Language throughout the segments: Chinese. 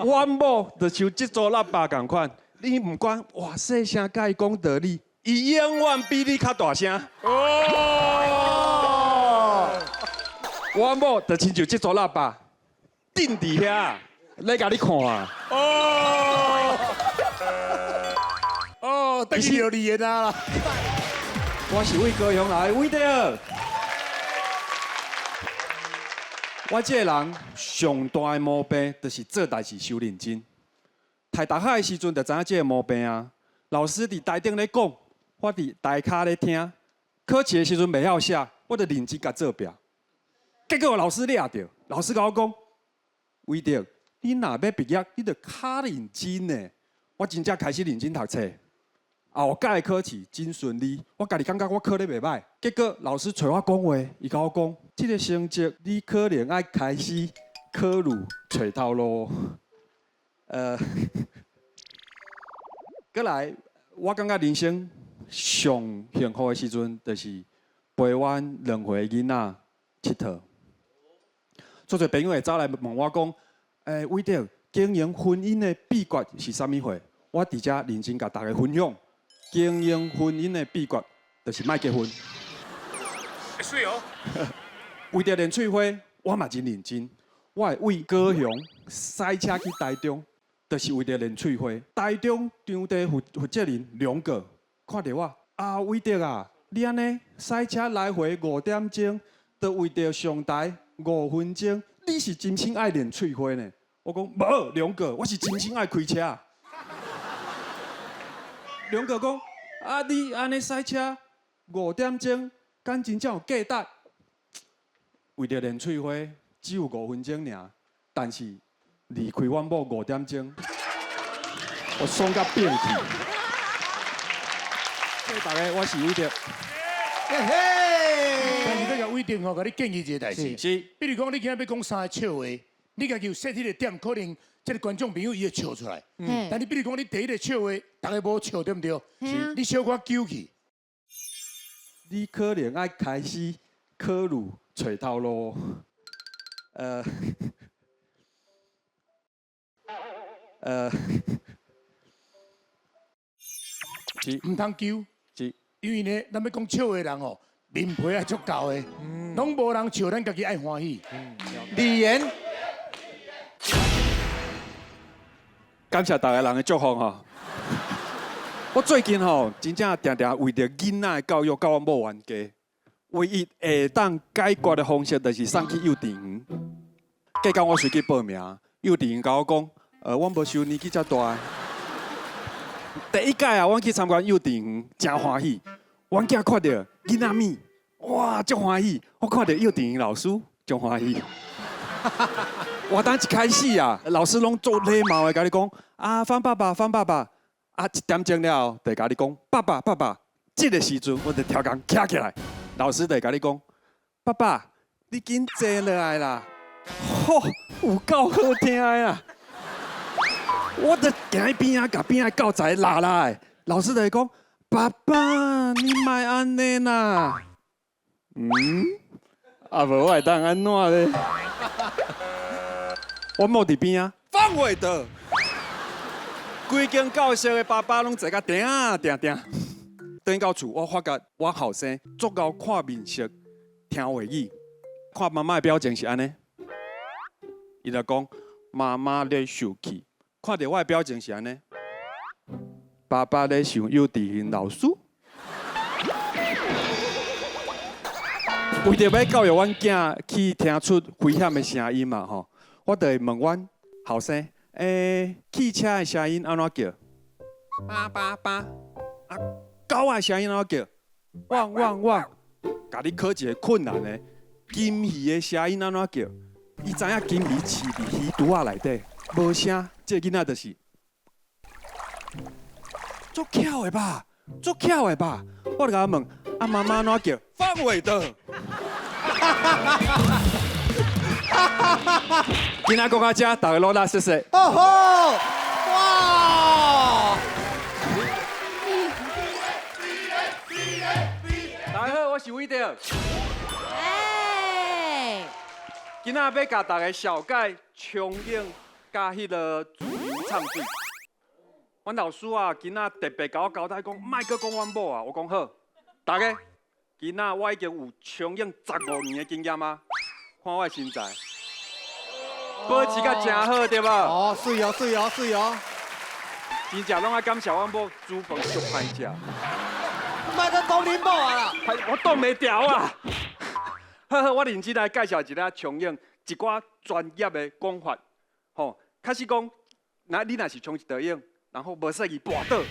阮某就像这组喇叭同款，你唔管哇细声甲伊讲道理，伊永远比你较大声。哦，阮某就亲像这组喇叭，定伫遐，来甲你看啊。哦，等于有你言啊！我是为高雄来，为着。我这个人上大的毛病，就是做代志伤认真。读大学的时阵，就知影这个毛病啊。老师伫台顶咧讲，我伫台骹咧听。考试的时阵袂晓写，我就认真甲做表。结果老师抓着，老师甲我讲：为着你若要毕业，你着较认真呢。我真正开始认真读册。后届的考试真顺利，我家己感觉我考得袂歹。结果老师找我讲话，伊甲我讲：这个成绩你可能爱开始考虑找头路。过来，我感觉人生上幸福的时阵，就是陪阮2岁囡仔佚佗。做侪朋友会走来问我讲：为着经营婚姻的秘诀是啥物货？我伫遮认真甲大家分享。经营婚姻的秘诀，就是莫结婚。会水哦。为着练翠花，我嘛真认真。我会为高雄塞车去台中，就是为着练翠花。台中场地负责人2个看到我，为着啊，你安尼塞车来回5点钟，就为着上台5分钟，你是真心爱练翠花呢？我讲无，2个，我是真心爱开车。2个讲，你安尼塞车5点钟，敢真正有价值？为着练翠花，只有5分钟尔，但是离开阮某5点钟，我爽到变去。谢谢大家，我是为着。但是这个规定吼，甲你建议一个代志，是，比如讲你今仔要讲3个笑话，你家己有设迄个点，可能这个观众朋友伊会笑出来。但你比如讲你第一个笑话，大家无笑对不对？是，你小可揪去。你可能爱开始考虑找头路。是，唔通揪。是，因为呢，咱要讲笑话的人哦，面皮也足够的，拢无人笑，咱家己爱欢喜。李岩，感谢大家人的祝福哈。我最近吼，真正常常为着囡仔的教育，甲我某冤家。唯一会当解决的方式，就是送去幼稚园。结果我随去报名，幼稚园甲我讲，我无收年纪遮大。第一届啊，我去参观幼稚园，真欢喜。阮囝看到囡仔面，哇，足欢喜。我看到幼稚园老师，足欢喜。活动一开始啊，老师拢做礼貌的，甲你讲方爸爸，方爸爸。1点钟了，就甲你讲，爸爸，爸爸。这个时阵，我就跳工站起来，老师就甲你讲，爸爸，你紧坐落来啦。吼，有够好听的啊！我就行喺边啊，甲边仔狗仔拉来，老师就讲，爸爸，你莫安尼啦。无我会当安怎咧？我某伫边啊，放袂得。规间教室的爸爸拢坐甲定。等到厝，我发觉我后生足够看面色、听话语，看妈妈的表情是安尼。伊就讲妈妈咧生气，看到我的表情是安尼。爸爸咧想幼稚园老师。为着要教育阮囝去听出危险的声音嘛吼，我就会问阮后生。汽车的声音安怎叫？叭叭叭。狗的声音安怎叫？汪汪汪。甲你考一个困难的，金鱼的声音安怎叫？伊知影金鱼饲伫鱼肚仔内底，无声，这囡仔就是足巧的吧？足巧的吧？我就甲问，妈妈安怎叫？放袂得。今仔讲到这，大家努力，谢谢。哦吼，哇！大家好，我是伟德。今仔要甲大家小解重映加迄个自由唱水。阮老师啊，今仔特别甲我交代讲，莫搁讲阮某啊。我讲好，大家，今仔我已经有从影15年的经验啊，看我的身材，保持甲真好，对吧？哦，水哦，水哦，水哦。真正拢爱感谢阮某煮饭足歹食，莫再讲恁某啊啦！我挡袂牢啊！好好，我认真来介绍一下冲影一寡专业的讲法。吼，开始讲，你若是冲一道影，然后无说伊跋倒，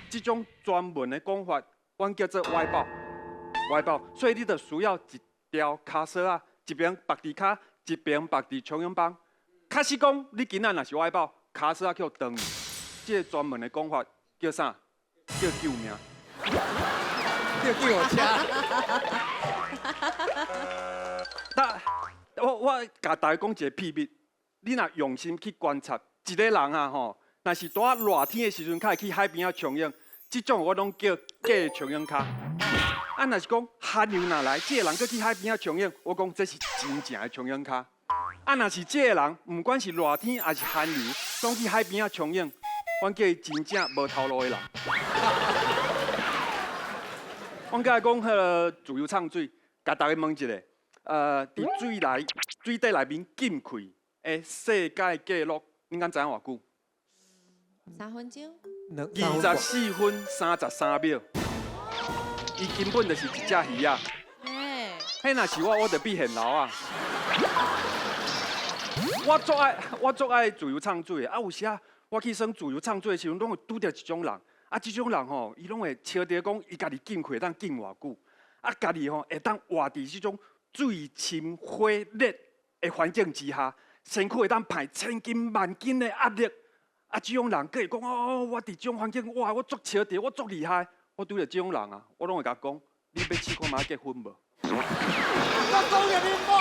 这种专门的讲法，阮叫做歪爆。歪爆，所以你就需要一条卡索啊，一边绑伫骹，一边绑伫冲影棒。开始讲，你今仔若是歪爆，卡索啊叫断去，这个专门的讲法叫啥？叫救命。叫我车。我甲大家讲一个秘密，你若用心去观察，一个人啊吼，若是在热天的时阵，会去海边啊冲影，这种我拢叫假的冲影卡。啊，若是讲寒流若来，这个人搁去海边啊冲影，我讲这是真正的冲影卡。啊，若是这个人，不管是热天还是寒流，拢去海边啊冲影，阮叫伊真正无头路的人。阮甲讲迄个自由唱水，甲大家问一下，伫水底内面浸开的世界纪录，你敢知影偌久3分钟。24分33秒。伊根本就是一只鱼啊！迄若是我就比现老啊！我足爱自由唱水的，啊有时啊，我去耍自由唱水的时阵，拢会拄着一种人，啊，这种人吼，伊拢会笑着讲，伊家己浸开当浸偌久，啊，家己吼会当活伫这种水深火热的环境之下，身躯会当排千斤万斤的压力，啊，这种人，佮会讲哦，我伫这种环境，哇，我足笑着，我足厉害。我拄着这种人啊，我拢会甲讲，你要试看觅结婚无？我讲着恁某啊！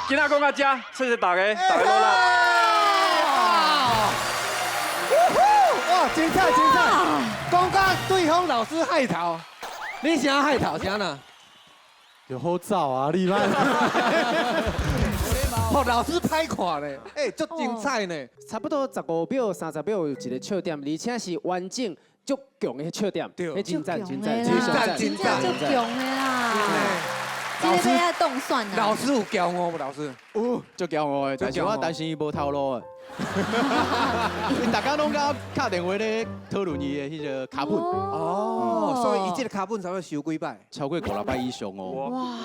今仔讲到这，谢谢大家，大家努力。哇，精彩精彩！讲到对方老师害头，你啥害头啥呢？就好走啊，你慢。哦，老师歹看咧，哎，足精彩呢。差不多15秒、30秒有一个笑点，而且是完整足强的笑点，迄真赞真赞，真赞真正足强的啦！这个要动算啊！老师有教我无？老师有足骄傲的，但是我担心伊无头路啊。因大家拢甲敲电话咧讨论伊的迄个卡本。哦，所以伊这个卡本才会收几摆？超过5-6摆以上哦。哇！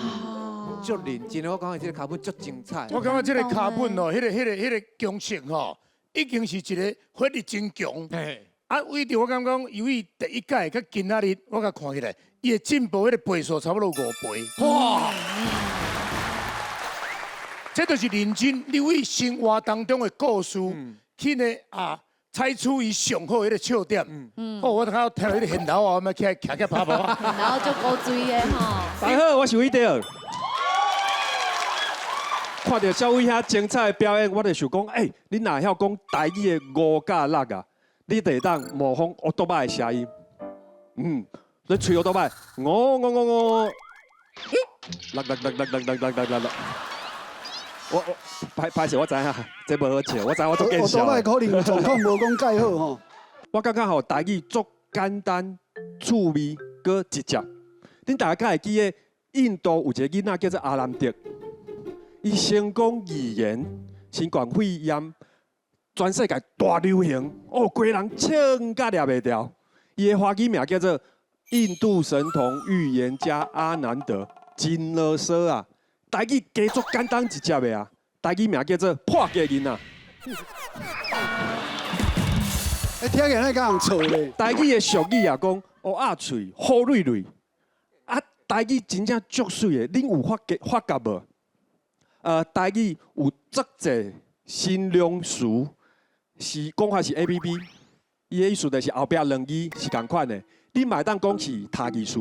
足认真的，我感觉这个卡本足精彩。我感觉这个卡本哦，迄个强性吼，已经是一个火力真强。啊，为着我感觉，由于第一届甲今仔日，我甲看起来，伊的进步迄个倍数差不多5倍。哇！这就是认真留意生活当中的故事，去呢采取伊上好迄个笑点。哦，我头听到迄个现头啊，我们起来徛起爬爬。然后就高追的吼。大家好，我是伟德。看到小伟遐精彩的表演，我就想讲，你若晓讲台语的5甲6啊，你就会当模仿奥多麦的声音。你吹奥多麦，我，我拍摄我知影，这无好笑，我知我做见笑。我可能状况无讲介好吼。我感觉吼，台语足简单、趣味，搁直接。恁大家会记得印度有一个囡仔叫做阿兰德。伊成功语言新冠肺炎全世界大流行，哦，规人唱甲抓袂牢。伊的华语名叫做印度神童预言家阿南德，真啰嗦啊！台语加足简单直接的啊，台语名叫做破格囡仔。听起来敢人错咧。台语的俗语啊，讲乌鸭喙、好蕊蕊。啊，台语真正足水的，恁有发觉无？台语有足侪新量词，是讲法是 APP， 伊的意思就是后壁两字是共款的。你嘛会当讲是他字词，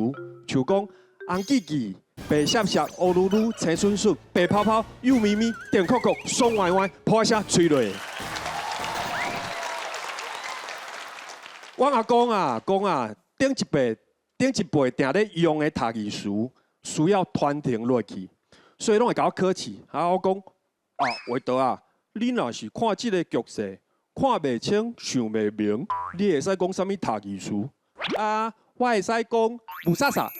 像讲红记记、白闪闪、乌噜噜、青笋笋、白泡泡、幼咪咪、电酷酷、爽歪歪、破声吹落。我阿公啊，顶一辈定咧用的他字词，需要团停落去。所以拢会甲我客气，我讲啊，伟德啊，你若是看这个局势，看袂清、想袂明，你会使讲啥物读意思？啊，我会使讲不啥啥。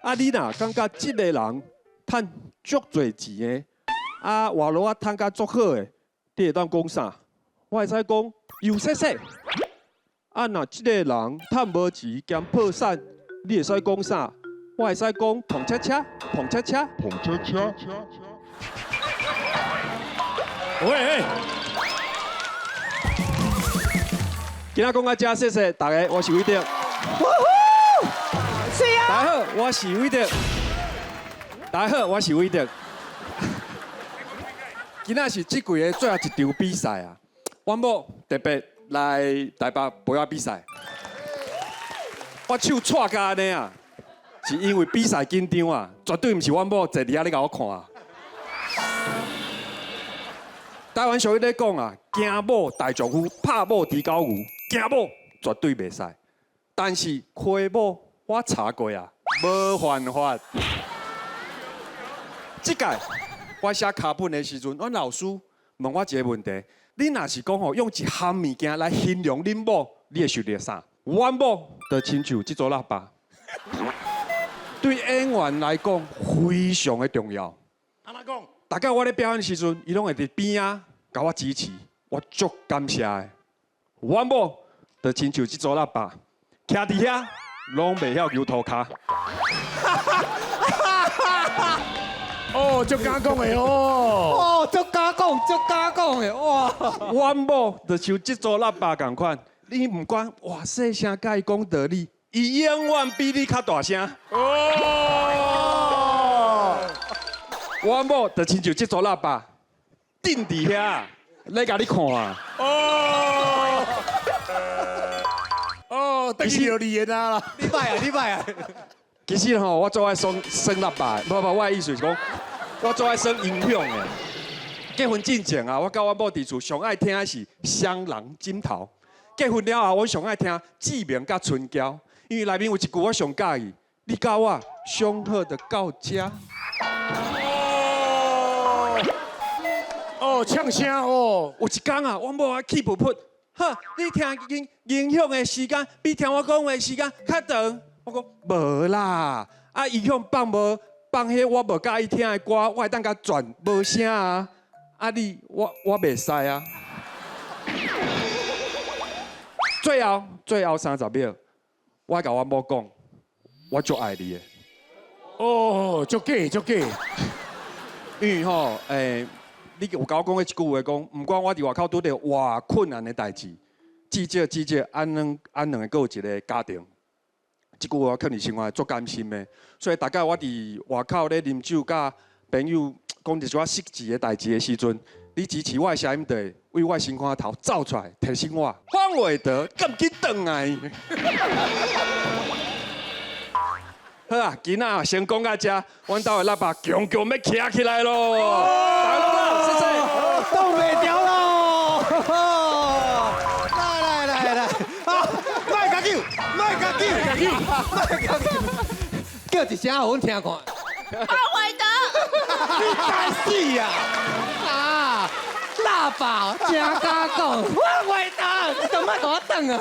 啊，你若感觉这个人趁足侪钱的，啊，活路啊趁甲足好的，你会当讲啥？我会使讲有说说。啊，若这个人趁无钱兼破产，你会使讲啥？我会使讲碰恰恰，碰恰恰，碰恰恰。喂，今仔讲到这，谢谢大家，我是伟德。大家好，我是伟德。大家好，我是伟德。今仔是这季的最后一场比赛啊！阮某特别来台北陪我比赛。我手颤甲安尼啊，是因为比赛紧张啊，绝对毋是阮某坐伫遐咧甲我看啊。台湾俗语咧讲啊，惊某大丈夫，拍某猪狗牛，惊某绝对袂使。但是亏某我查过啊，无犯法。即届我写课本的时阵，阮老师问我一个问题：你若是讲吼用一项物件来形容恁某，你会想到啥？阮某就亲像这组喇叭，对演员来讲非常的重要。安怎讲？大概我咧表演的时阵，伊拢会伫边啊，甲我支持，我足感谢的。阮某就亲像这组喇叭，徛伫遐拢袂晓摇涂骹。哦，足敢讲的哦。哦，足敢讲，足敢讲的哇！阮某就像这组喇叭共款，你唔管哇细声甲伊讲道理，伊永远比你较大声。哦。阮某就亲像这组喇叭，定伫遐来甲你看啊。哦。哦，等于有你的啦。你歹啊，你歹啊！其实吼，我最爱算喇叭的，我的意思是讲，我最爱算音响的。结婚之前啊，我甲阮某伫厝上爱听的是《双人枕头》。结婚了后，我上爱听《志明甲春娇》，因为内面有一句我上介意，你甲我上好的到家。哦，唱声哦。有一天啊，阮某啊气噗噗，呵，你听音响的时间比听我讲话的时间较长。我讲无啦，啊音响放迄我无介意听的歌，我会当甲转无声啊。啊你我袂使啊。最后30秒，我甲阮某讲，我足爱你的。哦，足假足假。因为吼，你有甲我讲的一句话讲，毋管我伫外口拄着偌困难的代志，至少，咱两个各有一个家庭。这句话肯定生活足甘心的，所以大概我伫外口咧啉酒，甲朋友讲一寡实际的代志的时阵，你支持我的声音地为我心肝头走出来，提醒我放袂得，赶紧转来。好啊，今仔先讲到这，阮兜的喇叭强要徛起来咯。大家好，谢谢。冻袂掉咯！来，啊，卖甲叫，叫一声，互阮听看。阿伟德，你该死呀！啊，喇叭真敢讲，我袂当，你怎么给我等啊？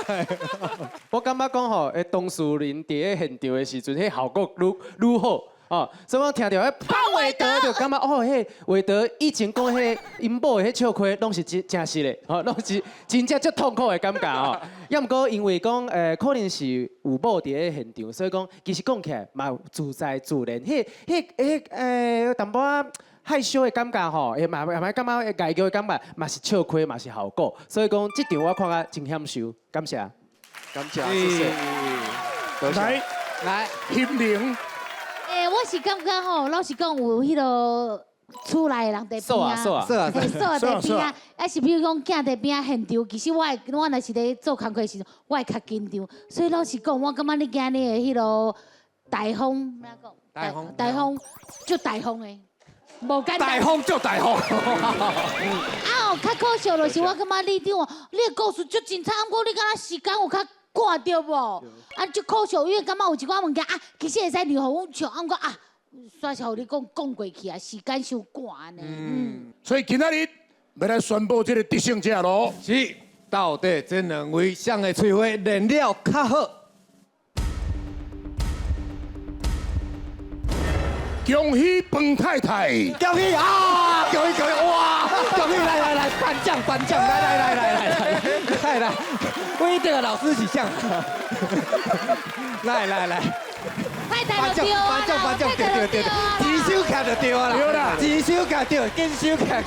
我感觉讲吼，当事人伫咧现场的时阵，迄效果愈好。哦，所以我听到迄潘玮德就感觉哦，迄韦德以前讲迄因某的迄笑亏，拢是真实的，哦，拢是真正足痛苦的感觉哦。要毋过因为讲可能是有某伫咧现场，所以讲其实讲起来嘛自在自然。淡薄仔害羞的感觉吼，也嘛感觉外叫的感觉，嘛是笑亏，嘛是效果。所以讲这场我看啊真享受，感谢。感谢，谢谢。来，心灵。我是感觉吼，老实讲有迄落厝内的人在边啊，是啊，在边啊，还是比如讲囝在边啊现场，其实我若是咧做工课的时阵，我会较紧张，所以老实讲，我感觉你今日的迄落台风，咩讲？台风就台风的，无简单。大风就大风。啊，较可笑就是我感觉你对哦，你的故事足精彩，不过你敢若时间有较。看到无？啊，足可笑，因为感觉有一寡物件啊，其实会使留互阮唱，啊，毋过啊，煞是互你讲过去啊，时间伤赶呢。所以今仔日要来宣布这个得胜者咯。是，到底这两位谁的嘴花练了较好？恭喜彭太太，恭喜啊！恭喜哇！恭喜来颁奖来，威德老师起像，来。太太就对啊，对，举手卡就对啊啦，对啦举手卡对，紧手卡。